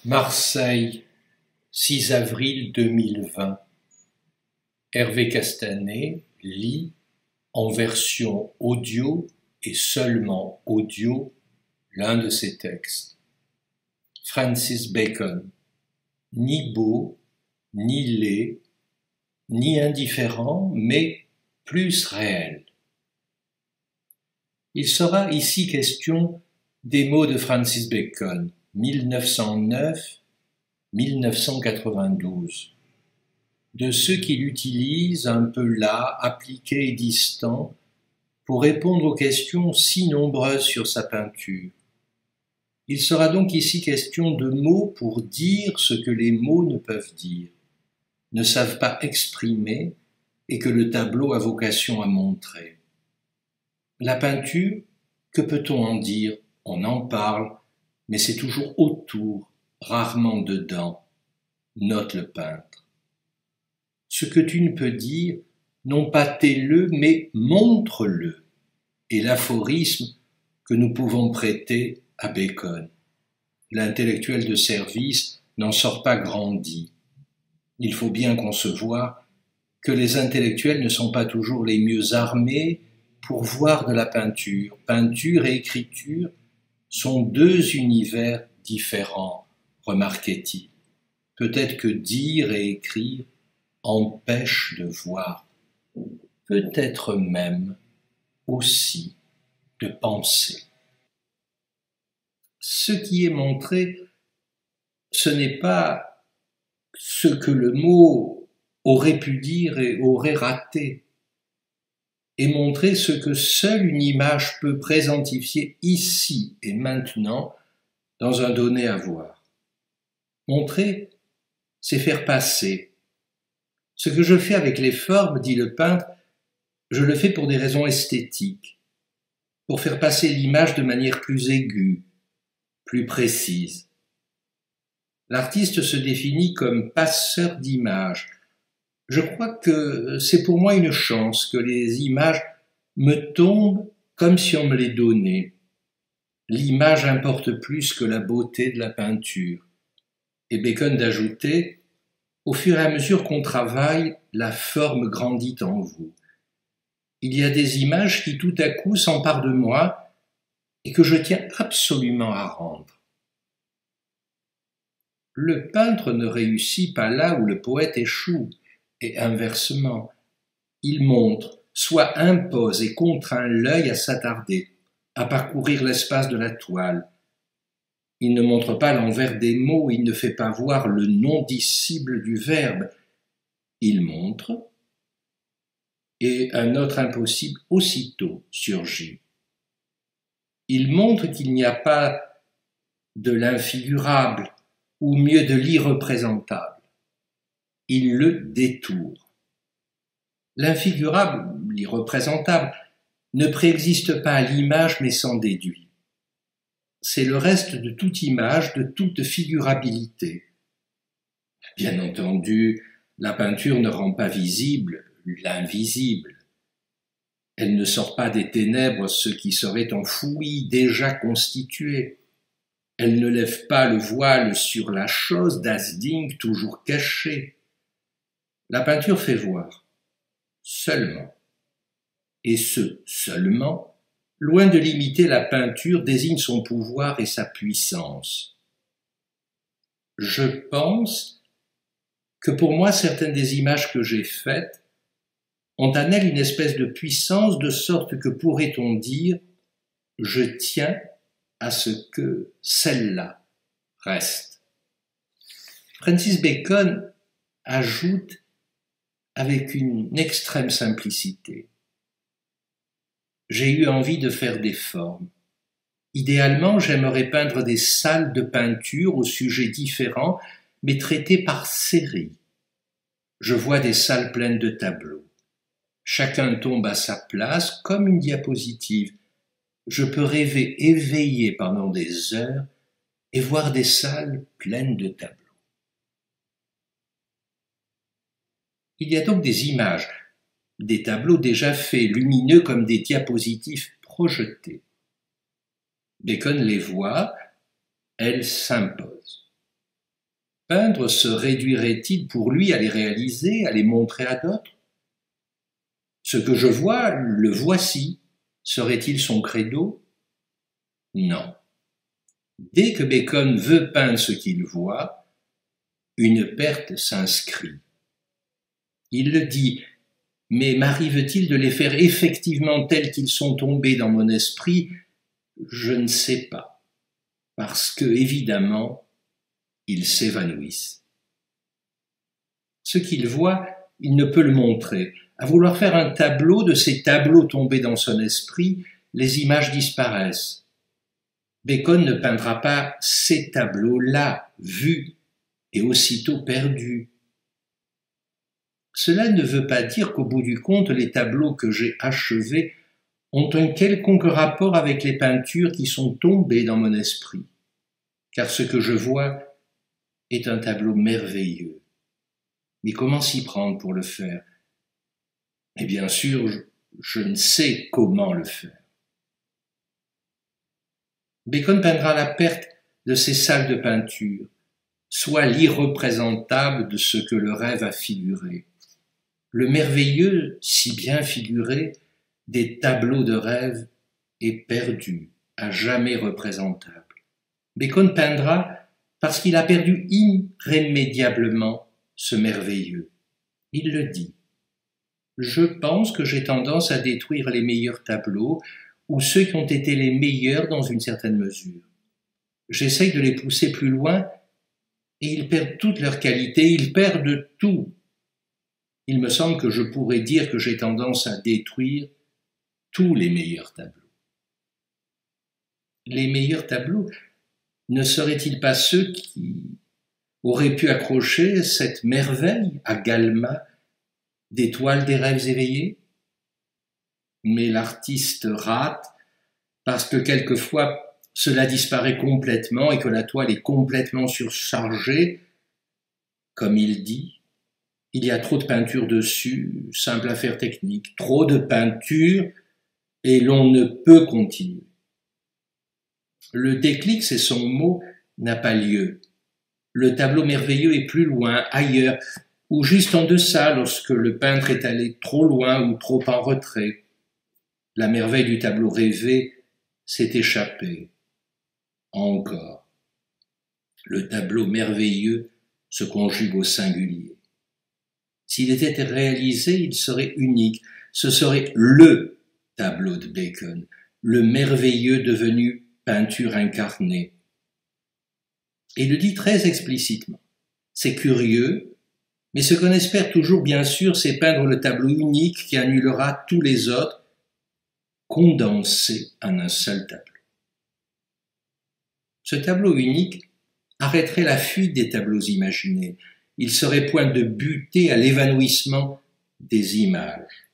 Marseille, 6 avril 2020. Hervé Castanet lit en version audio et seulement audio l'un de ses textes. Francis Bacon. Ni beau, ni laid, ni indifférent, mais plus réel. Il sera ici question des mots de Francis Bacon, 1909-1992, de ceux qu'il utilise un peu là, appliqués et distants, pour répondre aux questions si nombreuses sur sa peinture. Il sera donc ici question de mots pour dire ce que les mots ne peuvent dire, ne savent pas exprimer et que le tableau a vocation à montrer. La peinture, que peut-on en dire? On en parle, mais c'est toujours autour, rarement dedans, note le peintre. Ce que tu ne peux dire, non pas tais-le, mais montre-le, est l'aphorisme que nous pouvons prêter à Bacon. L'intellectuel de service n'en sort pas grandi. Il faut bien concevoir que les intellectuels ne sont pas toujours les mieux armés pour voir de la peinture. Peinture et écriture sont deux univers différents, remarquait-il. Peut-être que dire et écrire empêchent de voir. Peut-être même aussi de penser. Ce qui est montré, ce n'est pas ce que le mot aurait pu dire et aurait raté, et montrer ce que seule une image peut présentifier ici et maintenant dans un donné à voir. Montrer, c'est faire passer. Ce que je fais avec les formes, dit le peintre, je le fais pour des raisons esthétiques, pour faire passer l'image de manière plus aiguë, plus précise. L'artiste se définit comme passeur d'images. Je crois que c'est pour moi une chance que les images me tombent comme si on me les donnait. L'image importe plus que la beauté de la peinture. Et Bacon d'ajouter, au fur et à mesure qu'on travaille, la forme grandit en vous. Il y a des images qui tout à coup s'emparent de moi et que je tiens absolument à rendre. Le peintre ne réussit pas là où le poète échoue, et inversement. Il montre, soit impose et contraint l'œil à s'attarder, à parcourir l'espace de la toile. Il ne montre pas l'envers des mots, il ne fait pas voir le non-dissible du verbe. Il montre, et un autre impossible aussitôt surgit. Il montre qu'il n'y a pas de l'infigurable, ou mieux de l'irreprésentable. Il le détourne. L'infigurable, l'irreprésentable, ne préexiste pas à l'image mais s'en déduit. C'est le reste de toute image, de toute figurabilité. Bien entendu, la peinture ne rend pas visible l'invisible. Elle ne sort pas des ténèbres ce qui serait enfoui, déjà constitué. Elle ne lève pas le voile sur la chose d'Asding toujours cachée. La peinture fait voir, seulement. Et ce seulement, loin de limiter la peinture, désigne son pouvoir et sa puissance. Je pense que pour moi, certaines des images que j'ai faites ont en elles une espèce de puissance, de sorte que pourrait-on dire « je tiens à ce que celle-là reste ». Francis Bacon ajoute avec une extrême simplicité. J'ai eu envie de faire des formes. Idéalement, j'aimerais peindre des salles de peinture aux sujets différents, mais traitées par série. Je vois des salles pleines de tableaux. Chacun tombe à sa place comme une diapositive. Je peux rêver éveillé pendant des heures et voir des salles pleines de tableaux. Il y a donc des images, des tableaux déjà faits, lumineux comme des diapositives projetées. Bacon les voit, elles s'imposent. Peindre se réduirait-il pour lui à les réaliser, à les montrer à d'autres? Ce que je vois, le voici. Serait-il son credo? Non. Dès que Bacon veut peindre ce qu'il voit, une perte s'inscrit. Il le dit, mais m'arrive-t-il de les faire effectivement tels qu'ils sont tombés dans mon esprit? Je ne sais pas, parce que, évidemment, ils s'évanouissent. Ce qu'il voit, il ne peut le montrer. À vouloir faire un tableau de ces tableaux tombés dans son esprit, les images disparaissent. Bacon ne peindra pas ces tableaux-là, vus et aussitôt perdus. Cela ne veut pas dire qu'au bout du compte, les tableaux que j'ai achevés ont un quelconque rapport avec les peintures qui sont tombées dans mon esprit, car ce que je vois est un tableau merveilleux. Mais comment s'y prendre pour le faire? Et bien sûr, je ne sais comment le faire. Bacon peindra la perte de ces salles de peinture, soit l'irreprésentable de ce que le rêve a figuré. Le merveilleux, si bien figuré, des tableaux de rêve est perdu, à jamais représentable. Bacon peindra parce qu'il a perdu irrémédiablement ce merveilleux. Il le dit. Je pense que j'ai tendance à détruire les meilleurs tableaux ou ceux qui ont été les meilleurs dans une certaine mesure. J'essaye de les pousser plus loin et ils perdent toute leur qualité, ils perdent tout. Il me semble que je pourrais dire que j'ai tendance à détruire tous les meilleurs tableaux. Les meilleurs tableaux ne seraient-ils pas ceux qui auraient pu accrocher cette merveille à Galma des toiles des rêves éveillés? Mais l'artiste rate parce que quelquefois cela disparaît complètement et que la toile est complètement surchargée. Comme il dit, il y a trop de peinture dessus, simple affaire technique, trop de peinture et l'on ne peut continuer. Le déclic, c'est son mot, n'a pas lieu. Le tableau merveilleux est plus loin, ailleurs, ou juste en deçà lorsque le peintre est allé trop loin ou trop en retrait. La merveille du tableau rêvé s'est échappée. Encore. Le tableau merveilleux se conjugue au singulier. S'il était réalisé, il serait unique. Ce serait le tableau de Bacon, le merveilleux devenu peinture incarnée. Et il le dit très explicitement. C'est curieux, mais ce qu'on espère toujours, bien sûr, c'est peindre le tableau unique qui annulera tous les autres, condensé en un seul tableau. Ce tableau unique arrêterait la fuite des tableaux imaginés. Il serait point de buter à l'évanouissement des images.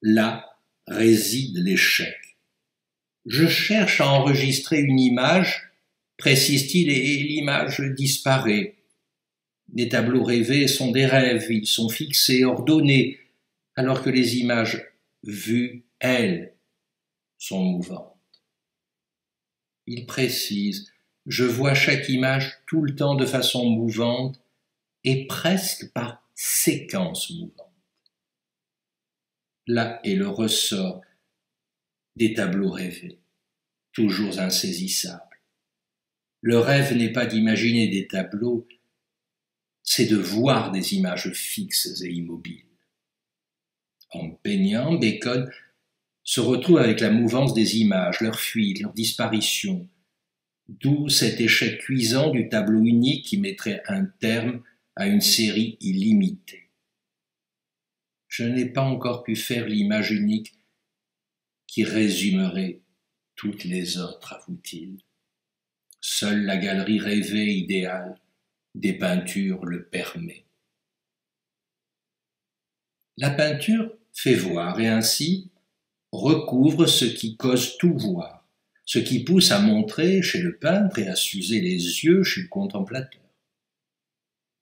Là réside l'échec. Je cherche à enregistrer une image, précise-t-il, et l'image disparaît. Les tableaux rêvés sont des rêves, ils sont fixés, ordonnés, alors que les images vues, elles, sont mouvantes. Il précise, je vois chaque image tout le temps de façon mouvante et presque par séquence mouvante. Là est le ressort des tableaux rêvés, toujours insaisissables. Le rêve n'est pas d'imaginer des tableaux, c'est de voir des images fixes et immobiles. En peignant, Bacon se retrouve avec la mouvance des images, leur fuite, leur disparition, d'où cet échec cuisant du tableau unique qui mettrait un terme à une série illimitée. Je n'ai pas encore pu faire l'image unique qui résumerait toutes les autres, avoue-t-il. Seule la galerie rêvée idéale des peintures le permet. La peinture fait voir et ainsi recouvre ce qui cause tout voir, ce qui pousse à montrer chez le peintre et à s'user les yeux chez le contemplateur.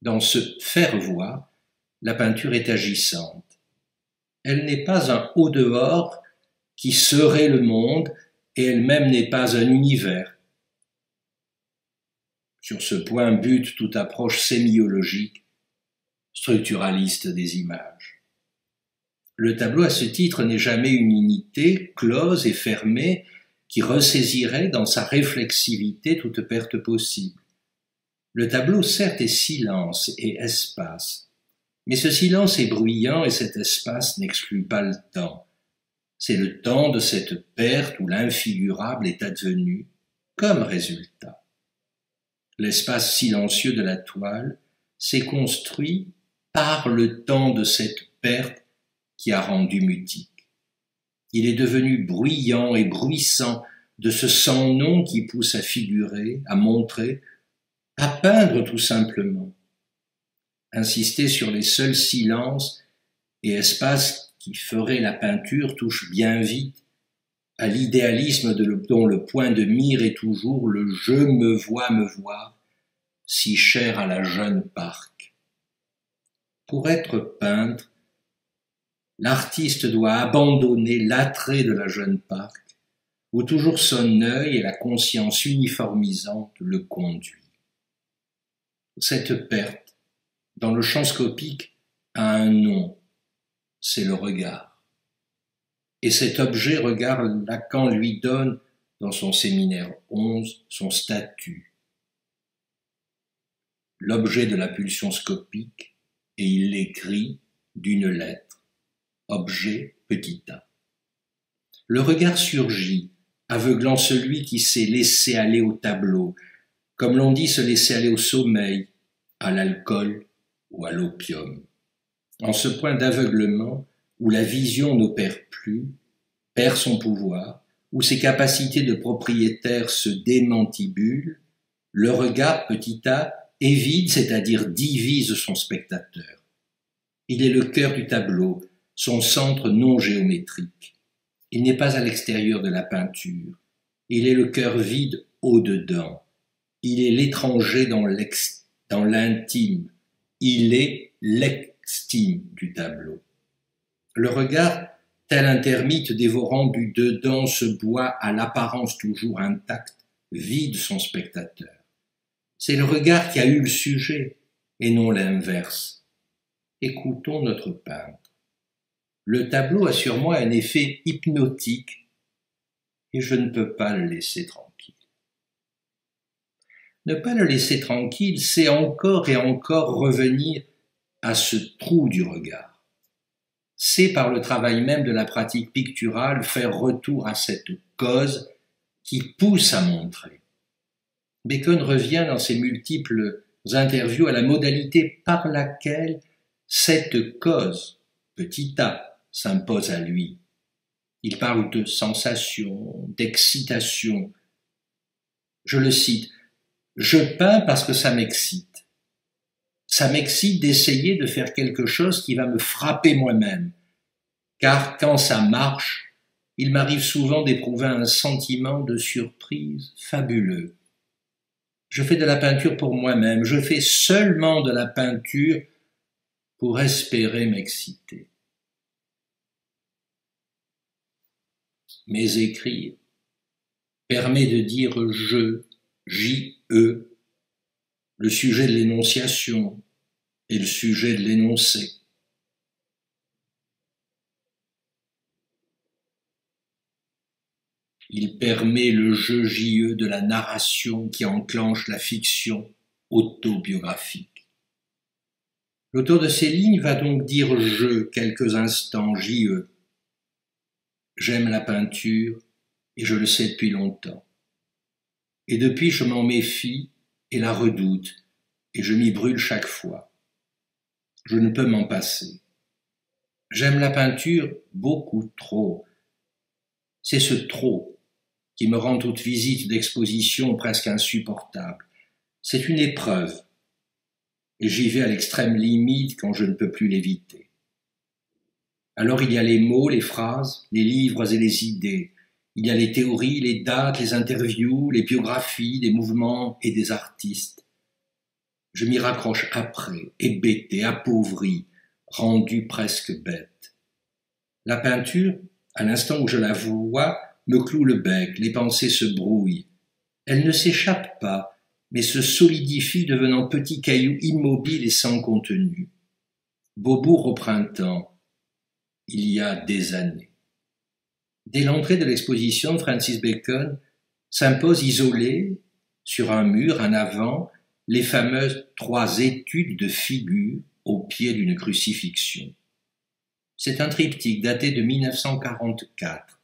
Dans ce faire voir, la peinture est agissante. Elle n'est pas un au-dehors qui serait le monde et elle-même n'est pas un univers. Sur ce point bute toute approche sémiologique, structuraliste des images. Le tableau, à ce titre, n'est jamais une unité close et fermée qui ressaisirait dans sa réflexivité toute perte possible. Le tableau, certes, est silence et espace, mais ce silence est bruyant et cet espace n'exclut pas le temps. C'est le temps de cette perte où l'infigurable est advenu comme résultat. L'espace silencieux de la toile s'est construit par le temps de cette perte qui a rendu mutique. Il est devenu bruyant et bruissant de ce sans-nom qui pousse à figurer, à montrer, à peindre tout simplement. Insister sur les seuls silences et espaces qui feraient la peinture touche bien vite à l'idéalisme dont le point de mire est toujours le « je me voir », si cher à la jeune Parc. Pour être peintre, l'artiste doit abandonner l'attrait de la jeune Parc, où toujours son œil et la conscience uniformisante le conduit. Cette perte, dans le champ scopique, a un nom, c'est le regard. Et cet objet regard, Lacan lui donne, dans son séminaire 11, son statut. L'objet de la pulsion scopique, et il l'écrit d'une lettre. Objet petit a. Le regard surgit, aveuglant celui qui s'est laissé aller au tableau, comme l'on dit se laisser aller au sommeil, à l'alcool ou à l'opium. En ce point d'aveuglement où la vision n'opère plus, perd son pouvoir, où ses capacités de propriétaire se démantibulent, le regard petit a est vide, c'est-à-dire divise son spectateur. Il est le cœur du tableau, son centre non géométrique. Il n'est pas à l'extérieur de la peinture. Il est le cœur vide au-dedans. Il est l'étranger dans l'intime. Il est l'extime du tableau. Le regard, tel un termite dévorant du dedans, se boit à l'apparence toujours intacte, vide son spectateur. C'est le regard qui a eu le sujet, et non l'inverse. Écoutons notre peintre. Le tableau a sur moi un effet hypnotique, et je ne peux pas le laisser tranquille. Ne pas le laisser tranquille, c'est encore et encore revenir à ce trou du regard. C'est par le travail même de la pratique picturale faire retour à cette cause qui pousse à montrer. Bacon revient dans ses multiples interviews à la modalité par laquelle cette cause, petit a, s'impose à lui. Il parle de sensation, d'excitation. Je le cite, « Je peins parce que ça m'excite. Ça m'excite d'essayer de faire quelque chose qui va me frapper moi-même. Car quand ça marche, il m'arrive souvent d'éprouver un sentiment de surprise fabuleux. Je fais de la peinture pour moi-même, je fais seulement de la peinture pour espérer m'exciter. » Mais écrire permet de dire je, J-E, le sujet de l'énonciation et le sujet de l'énoncé. Il permet le je J-E de la narration qui enclenche la fiction autobiographique. L'auteur de ces lignes va donc dire je quelques instants, J-E. J'aime la peinture et je le sais depuis longtemps. Et depuis je m'en méfie et la redoute et je m'y brûle chaque fois. Je ne peux m'en passer. J'aime la peinture beaucoup trop. C'est ce trop qui me rend toute visite d'exposition presque insupportable. C'est une épreuve et j'y vais à l'extrême limite quand je ne peux plus l'éviter. Alors il y a les mots, les phrases, les livres et les idées. Il y a les théories, les dates, les interviews, les biographies, des mouvements et des artistes. Je m'y raccroche après, hébété, appauvri, rendu presque bête. La peinture, à l'instant où je la vois, me cloue le bec, les pensées se brouillent. Elle ne s'échappe pas, mais se solidifie devenant petit caillou immobile et sans contenu. Beaubourg au printemps, il y a des années. Dès l'entrée de l'exposition, Francis Bacon s'impose isolé, sur un mur, en avant, les fameuses 3 études de figure au pied d'une crucifixion. C'est un triptyque daté de 1944.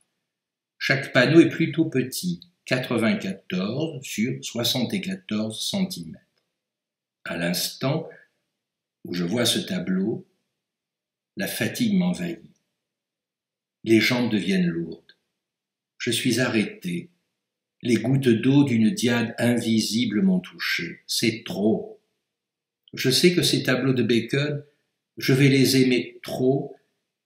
Chaque panneau est plutôt petit, 94 sur 74 cm. À l'instant où je vois ce tableau, la fatigue m'envahit. Les jambes deviennent lourdes. Je suis arrêté. Les gouttes d'eau d'une diade invisible m'ont touché. C'est trop. Je sais que ces tableaux de Bacon, je vais les aimer trop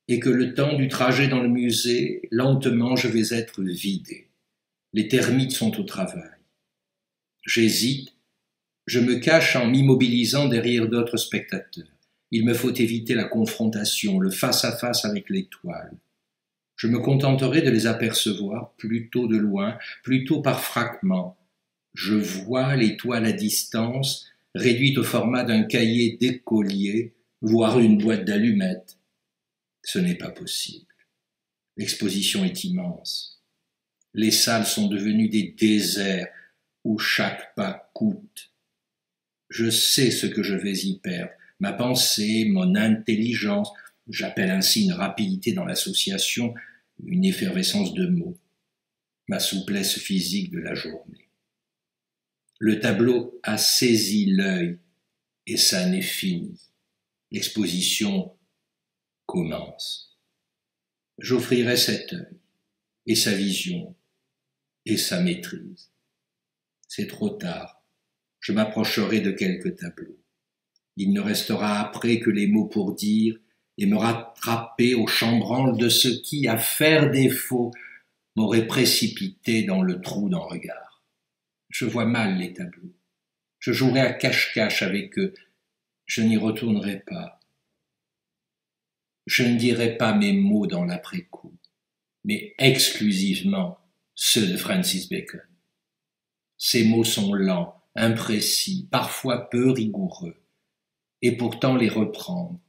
et que le temps du trajet dans le musée, lentement je vais être vidé. Les termites sont au travail. J'hésite. Je me cache en m'immobilisant derrière d'autres spectateurs. Il me faut éviter la confrontation, le face-à-face avec l'étoile. Je me contenterai de les apercevoir plutôt de loin, plutôt par fragments. Je vois l'étoile à distance, réduite au format d'un cahier d'écolier, voire une boîte d'allumettes. Ce n'est pas possible. L'exposition est immense. Les salles sont devenues des déserts où chaque pas coûte. Je sais ce que je vais y perdre, ma pensée, mon intelligence, j'appelle ainsi une rapidité dans l'association, une effervescence de mots, ma souplesse physique de la journée. Le tableau a saisi l'œil et ça n'est fini. L'exposition commence. J'offrirai cet œil et sa vision et sa maîtrise. C'est trop tard. Je m'approcherai de quelques tableaux. Il ne restera après que les mots pour dire et me rattraper au chambranle de ce qui, à faire défaut, m'aurait précipité dans le trou d'un regard. Je vois mal les tableaux. Je jouerai à cache-cache avec eux. Je n'y retournerai pas. Je ne dirai pas mes mots dans l'après-coup, mais exclusivement ceux de Francis Bacon. Ces mots sont lents, imprécis, parfois peu rigoureux, et pourtant les reprendre,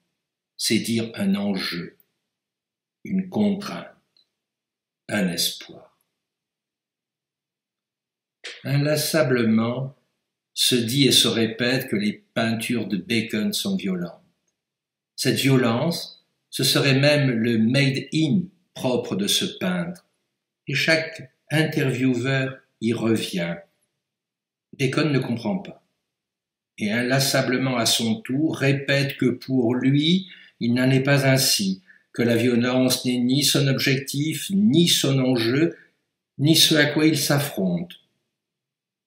c'est dire un enjeu, une contrainte, un espoir. Inlassablement se dit et se répète que les peintures de Bacon sont violentes. Cette violence, ce serait même le made in propre de ce peintre, et chaque intervieweur y revient. Bacon ne comprend pas, et inlassablement à son tour répète que pour lui, il n'en est pas ainsi, que la violence n'est ni son objectif, ni son enjeu, ni ce à quoi il s'affronte.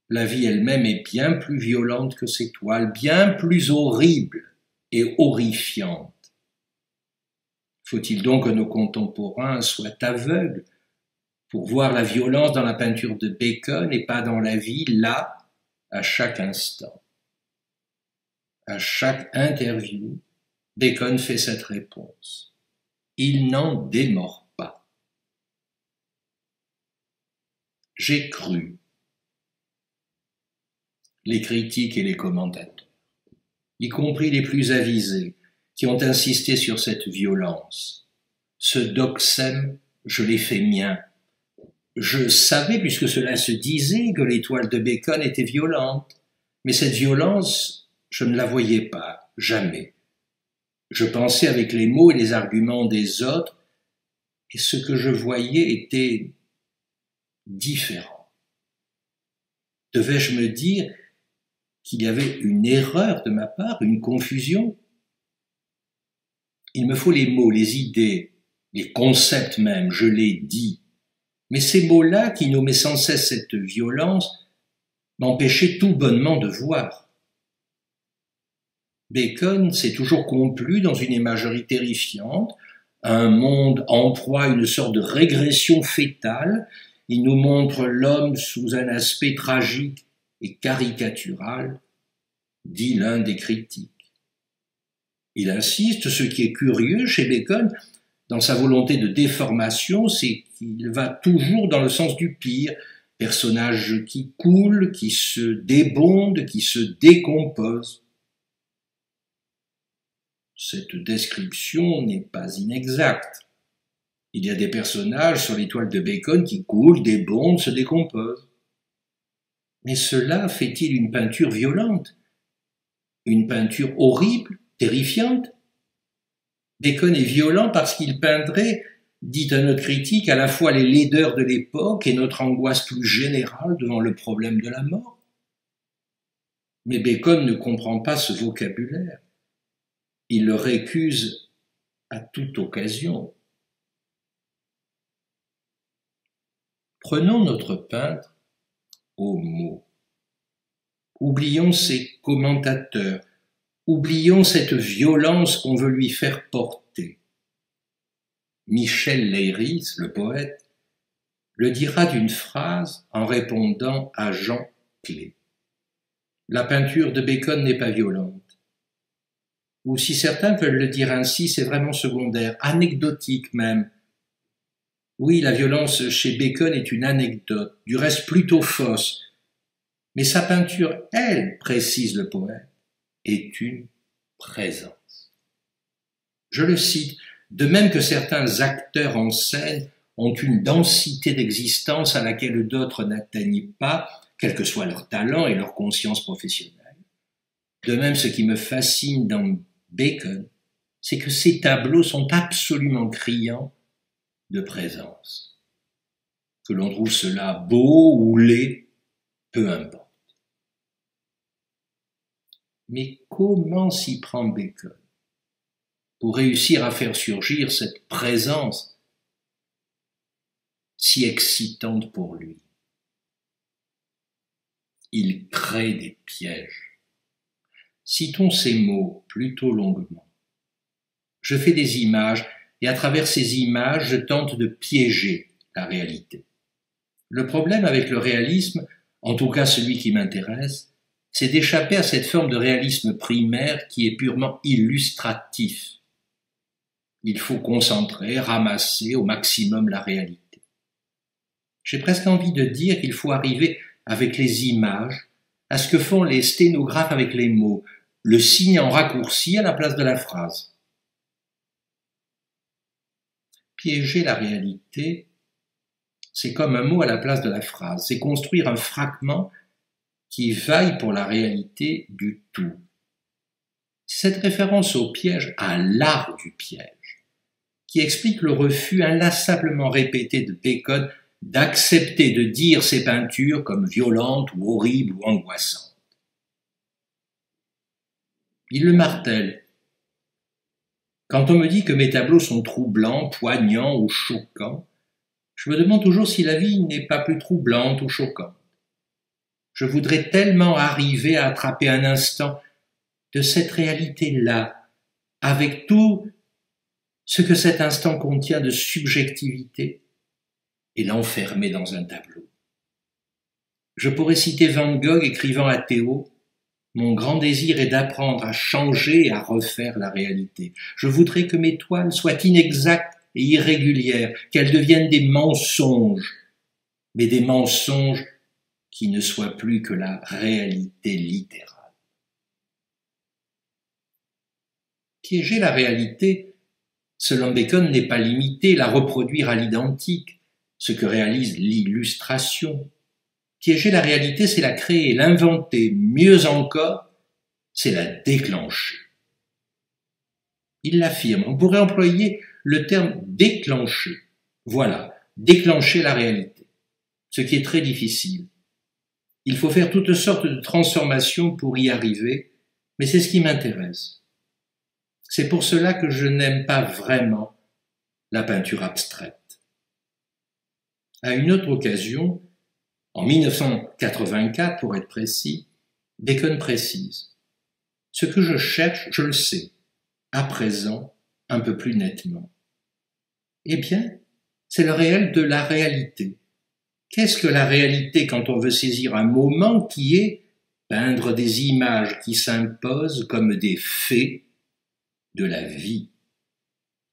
La vie elle-même est bien plus violente que ces toiles, bien plus horrible et horrifiante. Faut-il donc que nos contemporains soient aveugles pour voir la violence dans la peinture de Bacon et pas dans la vie, là, à chaque instant? À chaque interview, Bacon fait cette réponse. Il n'en démord pas. J'ai cru. Les critiques et les commentateurs, y compris les plus avisés, qui ont insisté sur cette violence. Ce doxème, je l'ai fait mien. Je savais, puisque cela se disait, que l'étoile de Bacon était violente, mais cette violence, je ne la voyais pas, jamais. Je pensais avec les mots et les arguments des autres, et ce que je voyais était différent. Devais-je me dire qu'il y avait une erreur de ma part, une confusion? Il me faut les mots, les idées, les concepts même, je l'ai dit. Mais ces mots-là, qui nommaient sans cesse cette violence, m'empêchaient tout bonnement de voir. Bacon s'est toujours complu dans une imagerie terrifiante, un monde en proie à une sorte de régression fétale. Il nous montre l'homme sous un aspect tragique et caricatural, dit l'un des critiques. Il insiste, ce qui est curieux chez Bacon, dans sa volonté de déformation, c'est qu'il va toujours dans le sens du pire, personnage qui coule, qui se débonde, qui se décompose. Cette description n'est pas inexacte. Il y a des personnages sur les toiles de Bacon qui coulent, débondent, se décomposent. Mais cela fait-il une peinture violente? Une peinture horrible, terrifiante? Bacon est violent parce qu'il peindrait, dit un autre critique, à la fois les laideurs de l'époque et notre angoisse plus générale devant le problème de la mort. Mais Bacon ne comprend pas ce vocabulaire. Il le récuse à toute occasion. Prenons notre peintre au mot. Oublions ses commentateurs, oublions cette violence qu'on veut lui faire porter. Michel Leiris, le poète, le dira d'une phrase en répondant à Jean Clé. La peinture de Bacon n'est pas violente. Ou si certains veulent le dire ainsi, c'est vraiment secondaire, anecdotique même. Oui, la violence chez Bacon est une anecdote, du reste plutôt fausse, mais sa peinture, elle, précise le poète, est une présence. Je le cite, de même que certains acteurs en scène ont une densité d'existence à laquelle d'autres n'atteignent pas, quel que soit leur talent et leur conscience professionnelle. De même, ce qui me fascine dans Bacon, c'est que ces tableaux sont absolument criants de présence. Que l'on trouve cela beau ou laid, peu importe. Mais comment s'y prend Bacon pour réussir à faire surgir cette présence si excitante pour lui? Il crée des pièges. Citons ces mots plutôt longuement. Je fais des images et à travers ces images, je tente de piéger la réalité. Le problème avec le réalisme, en tout cas celui qui m'intéresse, c'est d'échapper à cette forme de réalisme primaire qui est purement illustratif. Il faut concentrer, ramasser au maximum la réalité. J'ai presque envie de dire qu'il faut arriver avec les images à ce que font les sténographes avec les mots, le signe en raccourci à la place de la phrase. Piéger la réalité, c'est comme un mot à la place de la phrase, c'est construire un fragment qui vaille pour la réalité du tout. C'est cette référence au piège, à l'art du piège, qui explique le refus inlassablement répété de Bacon d'accepter de dire ses peintures comme violentes ou horribles ou angoissantes. Il le martèle. Quand on me dit que mes tableaux sont troublants, poignants ou choquants, je me demande toujours si la vie n'est pas plus troublante ou choquante. Je voudrais tellement arriver à attraper un instant de cette réalité-là, avec tout ce que cet instant contient de subjectivité, et l'enfermer dans un tableau. Je pourrais citer Van Gogh écrivant à Théo, « Mon grand désir est d'apprendre à changer et à refaire la réalité. Je voudrais que mes toiles soient inexactes et irrégulières, qu'elles deviennent des mensonges, mais des mensonges qui ne soient plus que la réalité littérale. » Piéger la réalité, selon Bacon, n'est pas limité, la reproduire à l'identique, ce que réalise l'illustration. Piéger la réalité, c'est la créer, l'inventer, mieux encore, c'est la déclencher. Il l'affirme, on pourrait employer le terme déclencher. Voilà, déclencher la réalité, ce qui est très difficile. Il faut faire toutes sortes de transformations pour y arriver, mais c'est ce qui m'intéresse. C'est pour cela que je n'aime pas vraiment la peinture abstraite. À une autre occasion, en 1984 pour être précis, Bacon précise « Ce que je cherche, je le sais, à présent, un peu plus nettement. » Eh bien, c'est le réel de la réalité. Qu'est-ce que la réalité quand on veut saisir un moment qui est peindre des images qui s'imposent comme des faits de la vie?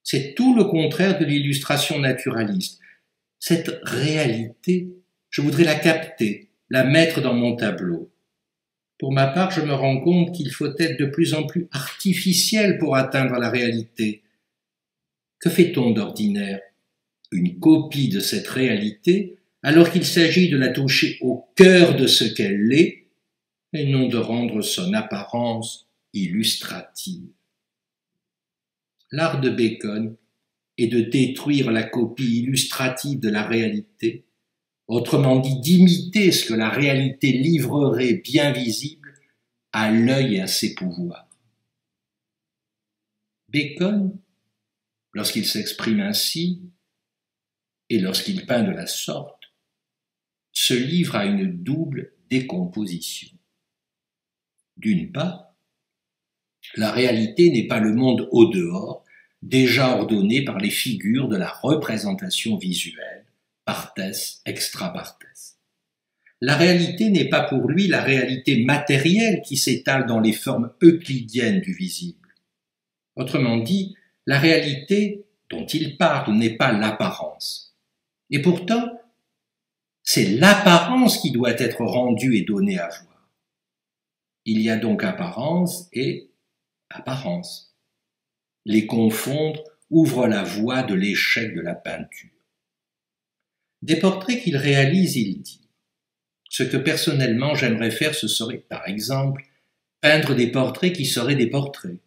C'est tout le contraire de l'illustration naturaliste. Cette réalité, Je voudrais la capter, la mettre dans mon tableau. Pour ma part, je me rends compte qu'il faut être de plus en plus artificiel pour atteindre la réalité. Que fait-on d'ordinaire? Une copie de cette réalité, alors qu'il s'agit de la toucher au cœur de ce qu'elle est, et non de rendre son apparence illustrative. L'art de Bacon est de détruire la copie illustrative de la réalité, autrement dit d'imiter ce que la réalité livrerait bien visible à l'œil et à ses pouvoirs. Bacon, lorsqu'il s'exprime ainsi, et lorsqu'il peint de la sorte, se livre à une double décomposition. D'une part, la réalité n'est pas le monde au dehors, déjà ordonné par les figures de la représentation visuelle, partes, extra partes. La réalité n'est pas pour lui la réalité matérielle qui s'étale dans les formes euclidiennes du visible. Autrement dit, la réalité dont il parle n'est pas l'apparence. Et pourtant, c'est l'apparence qui doit être rendue et donnée à voir. Il y a donc apparence et apparence. Les confondre ouvre la voie de l'échec de la peinture. Des portraits qu'il réalise, il dit « Ce que personnellement j'aimerais faire, ce serait, par exemple, peindre des portraits qui seraient des portraits,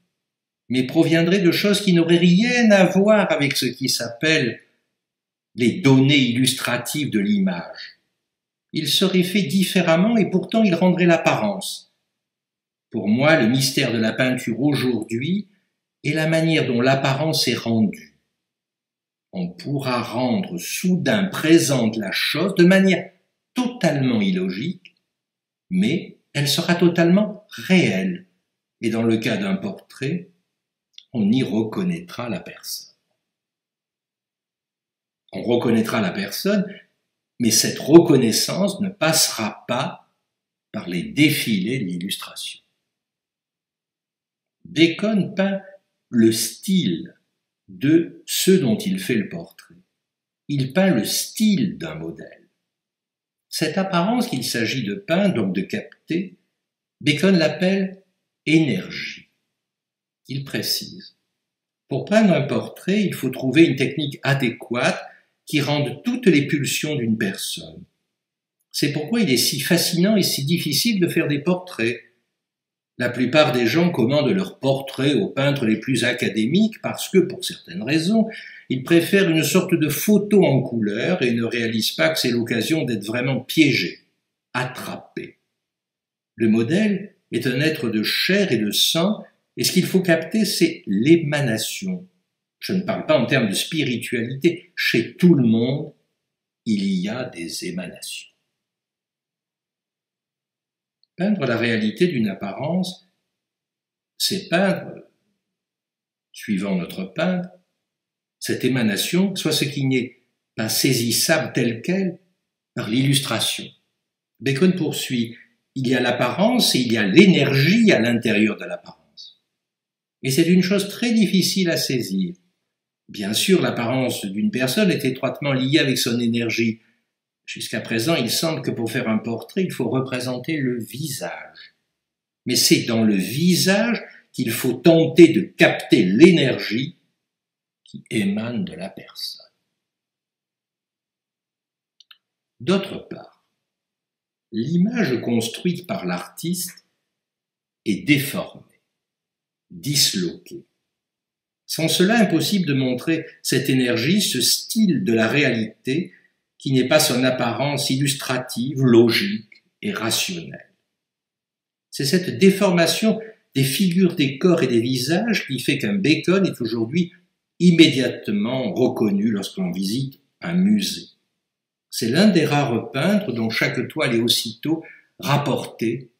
mais proviendraient de choses qui n'auraient rien à voir avec ce qui s'appelle les données illustratives de l'image. Ils seraient faits différemment et pourtant ils rendraient l'apparence. Pour moi, le mystère de la peinture aujourd'hui est la manière dont l'apparence est rendue. On pourra rendre soudain présente la chose de manière totalement illogique, mais elle sera totalement réelle. Et dans le cas d'un portrait, on y reconnaîtra la personne. On reconnaîtra la personne, mais cette reconnaissance ne passera pas par les défilés de l'illustration. Bacon peint le style de ceux dont il fait le portrait. Il peint le style d'un modèle. Cette apparence qu'il s'agit de peindre, donc de capter, Bacon l'appelle énergie. Il précise: pour peindre un portrait, il faut trouver une technique adéquate qui rende toutes les pulsions d'une personne. C'est pourquoi il est si fascinant et si difficile de faire des portraits. La plupart des gens commandent leurs portraits aux peintres les plus académiques parce que, pour certaines raisons, ils préfèrent une sorte de photo en couleur et ne réalisent pas que c'est l'occasion d'être vraiment piégé, attrapé. Le modèle est un être de chair et de sang, et ce qu'il faut capter, c'est l'émanation. Je ne parle pas en termes de spiritualité. Chez tout le monde, il y a des émanations. Peindre la réalité d'une apparence, c'est peindre, suivant notre peintre, cette émanation, soit ce qui n'est pas saisissable tel quel, par l'illustration. Bacon poursuit: il y a l'apparence et il y a l'énergie à l'intérieur de l'apparence. Et c'est une chose très difficile à saisir. Bien sûr, l'apparence d'une personne est étroitement liée avec son énergie. Jusqu'à présent, il semble que pour faire un portrait, il faut représenter le visage. Mais c'est dans le visage qu'il faut tenter de capter l'énergie qui émane de la personne. D'autre part, l'image construite par l'artiste est déformée, disloquée. Sans cela, impossible de montrer cette énergie, ce style de la réalité qui n'est pas son apparence illustrative, logique et rationnelle. C'est cette déformation des figures, des corps et des visages qui fait qu'un Bacon est aujourd'hui immédiatement reconnu lorsqu'on visite un musée. C'est l'un des rares peintres dont chaque toile est aussitôt rapportée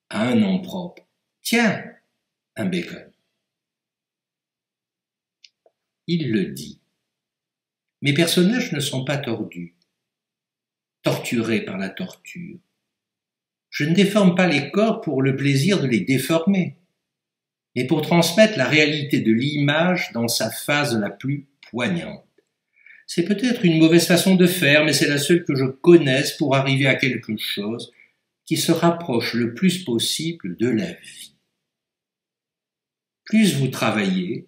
à un nom propre. Tiens, un Bacon. Il le dit. Mes personnages ne sont pas tordus, torturés par la torture. Je ne déforme pas les corps pour le plaisir de les déformer, mais pour transmettre la réalité de l'image dans sa phase la plus poignante. C'est peut-être une mauvaise façon de faire, mais c'est la seule que je connaisse pour arriver à quelque chose qui se rapproche le plus possible de la vie. Plus vous travaillez,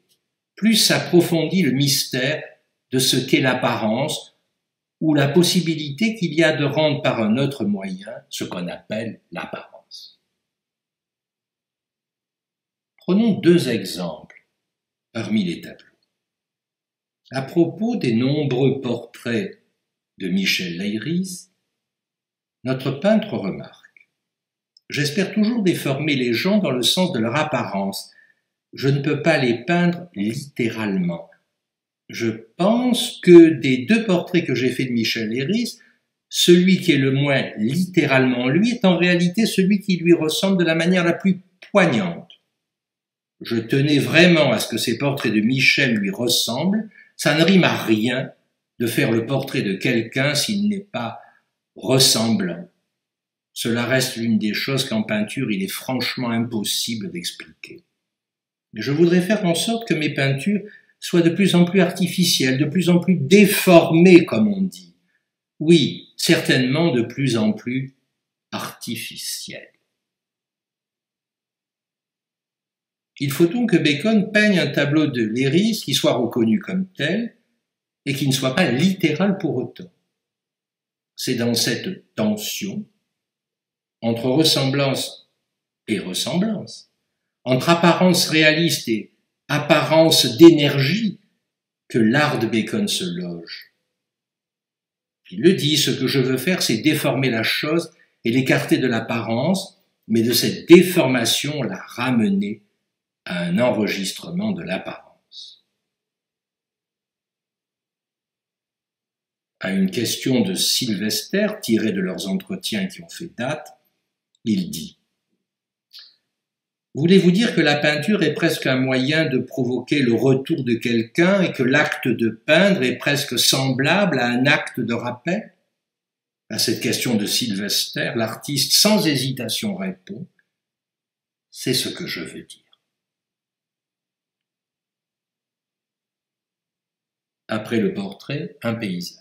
plus s'approfondit le mystère de ce qu'est l'apparence ou la possibilité qu'il y a de rendre par un autre moyen ce qu'on appelle l'apparence. Prenons 2 exemples parmi les tableaux. À propos des nombreux portraits de Michel Leiris, notre peintre remarque : « J'espère toujours déformer les gens dans le sens de leur apparence. Je ne peux pas les peindre littéralement. Je pense que des 2 portraits que j'ai faits de Michel Leiris, celui qui est le moins littéralement lui est en réalité celui qui lui ressemble de la manière la plus poignante. Je tenais vraiment à ce que ces portraits de Michel lui ressemblent. Ça ne rime à rien de faire le portrait de quelqu'un s'il n'est pas ressemblant. Cela reste l'une des choses qu'en peinture il est franchement impossible d'expliquer. Je voudrais faire en sorte que mes peintures soient de plus en plus artificielles, de plus en plus déformées, comme on dit. Oui, certainement de plus en plus artificielles. » Il faut donc que Bacon peigne un tableau de Leiris qui soit reconnu comme tel et qui ne soit pas littéral pour autant. C'est dans cette tension entre ressemblance et ressemblance, entre apparence réaliste et apparence d'énergie, que l'art de Bacon se loge. Il le dit, ce que je veux faire, c'est déformer la chose et l'écarter de l'apparence, mais de cette déformation la ramener à un enregistrement de l'apparence. À une question de Sylvester, tirée de leurs entretiens qui ont fait date, il dit : « Voulez-vous dire que la peinture est presque un moyen de provoquer le retour de quelqu'un et que l'acte de peindre est presque semblable à un acte de rappel ? » À cette question de Sylvester, l'artiste sans hésitation répond : « C'est ce que je veux dire. » Après le portrait, un paysage.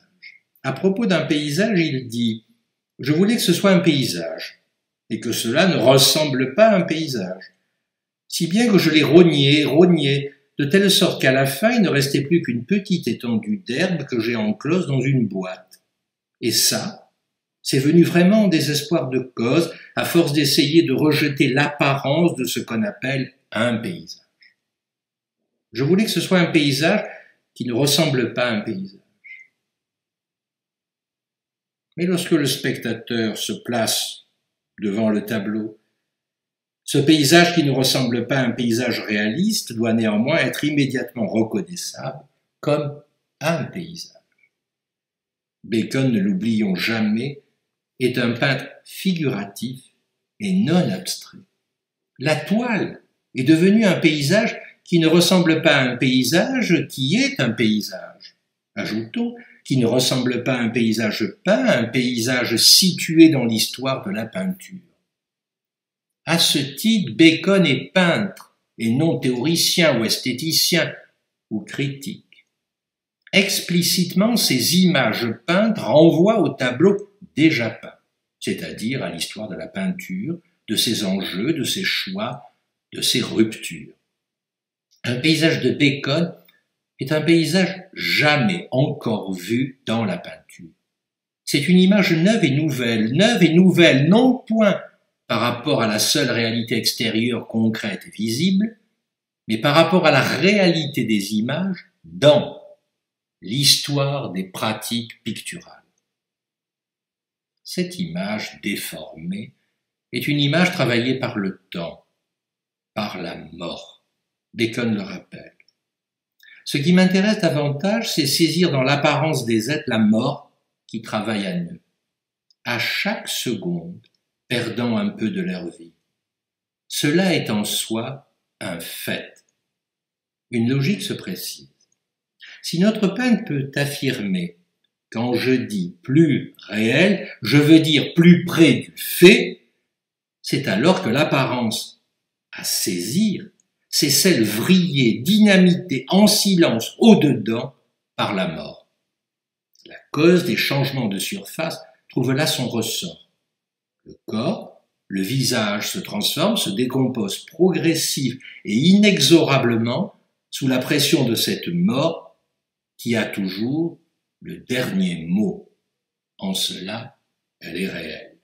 À propos d'un paysage, il dit : « Je voulais que ce soit un paysage, et que cela ne ressemble pas à un paysage. Si bien que je l'ai rogné, de telle sorte qu'à la fin, il ne restait plus qu'une petite étendue d'herbe que j'ai enclose dans une boîte. Et ça, c'est venu vraiment en désespoir de cause, à force d'essayer de rejeter l'apparence de ce qu'on appelle un paysage. Je voulais que ce soit un paysage qui ne ressemble pas à un paysage. Mais lorsque le spectateur se place devant le tableau, ce paysage qui ne ressemble pas à un paysage réaliste doit néanmoins être immédiatement reconnaissable comme un paysage. Bacon, ne l'oublions jamais, est un peintre figuratif et non abstrait. La toile est devenue un paysage qui ne ressemble pas à un paysage qui est un paysage. Ajoutons, qui ne ressemble pas à un paysage peint, un paysage situé dans l'histoire de la peinture. À ce titre, Bacon est peintre et non théoricien ou esthéticien ou critique. Explicitement, ces images peintes renvoient au tableau déjà peint, c'est-à-dire à l'histoire de la peinture, de ses enjeux, de ses choix, de ses ruptures. Un paysage de Bacon est un paysage jamais encore vu dans la peinture. C'est une image neuve et nouvelle, non point par rapport à la seule réalité extérieure concrète et visible, mais par rapport à la réalité des images dans l'histoire des pratiques picturales. Cette image déformée est une image travaillée par le temps, par la mort. Bacon le rappelle. Ce qui m'intéresse davantage, c'est saisir dans l'apparence des êtres la mort qui travaille à nous, à chaque seconde, perdant un peu de leur vie. Cela est en soi un fait. Une logique se précise. Si notre peintre peut affirmer, quand je dis plus réel, je veux dire plus près du fait, c'est alors que l'apparence à saisir, c'est celle vrillée, dynamitée en silence au-dedans par la mort. La cause des changements de surface trouve là son ressort. Le corps, le visage se transforme, se décompose progressive et inexorablement sous la pression de cette mort qui a toujours le dernier mot. En cela, elle est réelle.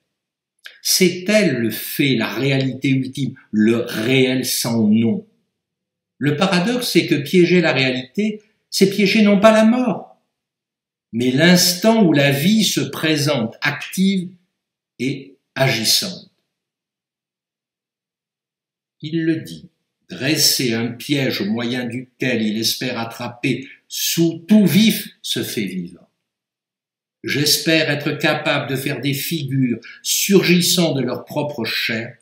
C'est elle le fait, la réalité ultime, le réel sans nom. Le paradoxe, c'est que piéger la réalité, c'est piéger non pas la mort, mais l'instant où la vie se présente active et agissante. Il le dit, dresser un piège au moyen duquel il espère attraper sous tout vif ce fait vivant. J'espère être capable de faire des figures surgissant de leur propre chair.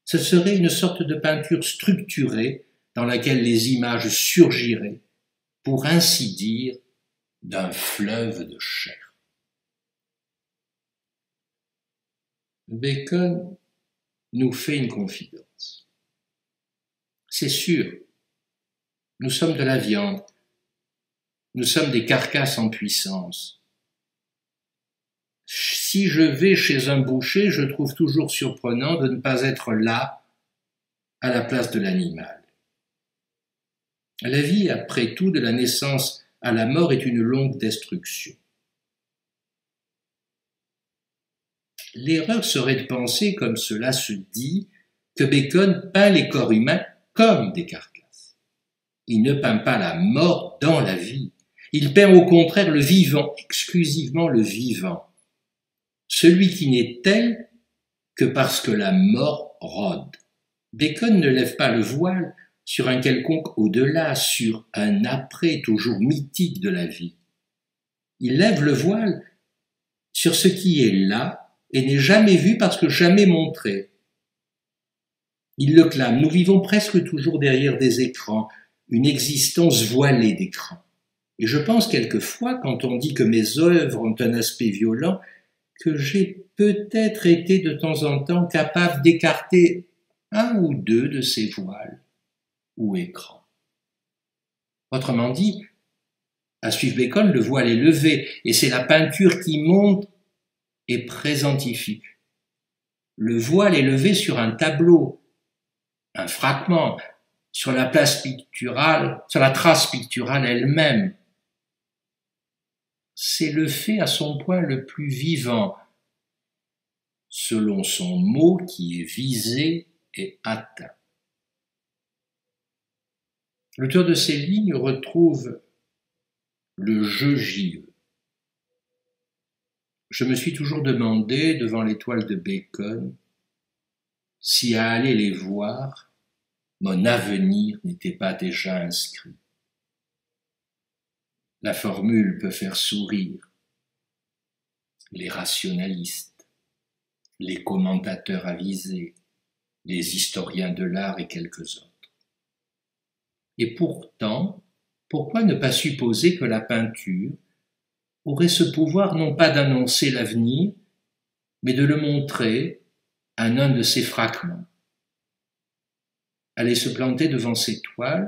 Ce serait une sorte de peinture structurée dans laquelle les images surgiraient, pour ainsi dire, d'un fleuve de chair. Bacon nous fait une confidence. C'est sûr, nous sommes de la viande, nous sommes des carcasses en puissance. Si je vais chez un boucher, je trouve toujours surprenant de ne pas être là, à la place de l'animal. La vie, après tout, de la naissance à la mort est une longue destruction. L'erreur serait de penser, comme cela se dit, que Bacon peint les corps humains comme des carcasses. Il ne peint pas la mort dans la vie. Il peint au contraire le vivant, exclusivement le vivant. Celui qui n'est tel que parce que la mort rôde. Bacon ne lève pas le voile sur un quelconque au-delà, sur un après toujours mythique de la vie. Il lève le voile sur ce qui est là et n'est jamais vu parce que jamais montré. Il le clame, nous vivons presque toujours derrière des écrans, une existence voilée d'écran. Et je pense quelquefois, quand on dit que mes œuvres ont un aspect violent, que j'ai peut-être été de temps en temps capable d'écarter un ou deux de ces voiles ou écrans. Autrement dit, à suivre Bacon, le voile est levé, et c'est la peinture qui monte et présentifie. Le voile est levé sur un tableau, un fragment, sur la trace picturale elle-même. C'est le fait à son point le plus vivant, selon son mot qui est visé et atteint. L'auteur de ces lignes retrouve le jeu JE. Je me suis toujours demandé, devant les toiles de Bacon, si à aller les voir, mon avenir n'était pas déjà inscrit. La formule peut faire sourire les rationalistes, les commentateurs avisés, les historiens de l'art et quelques autres. Et pourtant, pourquoi ne pas supposer que la peinture aurait ce pouvoir non pas d'annoncer l'avenir, mais de le montrer à un de ses fragments? Aller se planter devant ces toiles,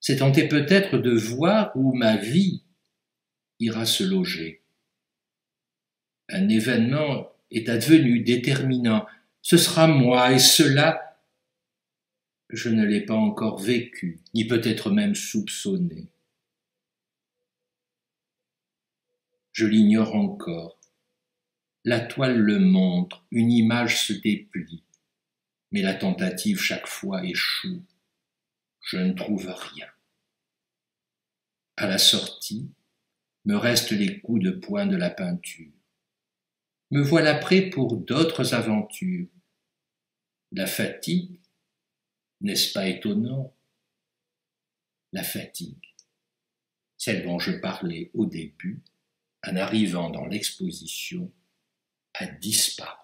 c'est tenter peut-être de voir où ma vie ira se loger. Un événement est advenu, déterminant. Ce sera moi, et cela, je ne l'ai pas encore vécu, ni peut-être même soupçonné. Je l'ignore encore. La toile le montre, une image se déplie, mais la tentative chaque fois échoue. Je ne trouve rien. À la sortie, me restent les coups de poing de la peinture. Me voilà prêt pour d'autres aventures. La fatigue, n'est-ce pas étonnant? La fatigue, celle dont je parlais au début, en arrivant dans l'exposition, a disparu.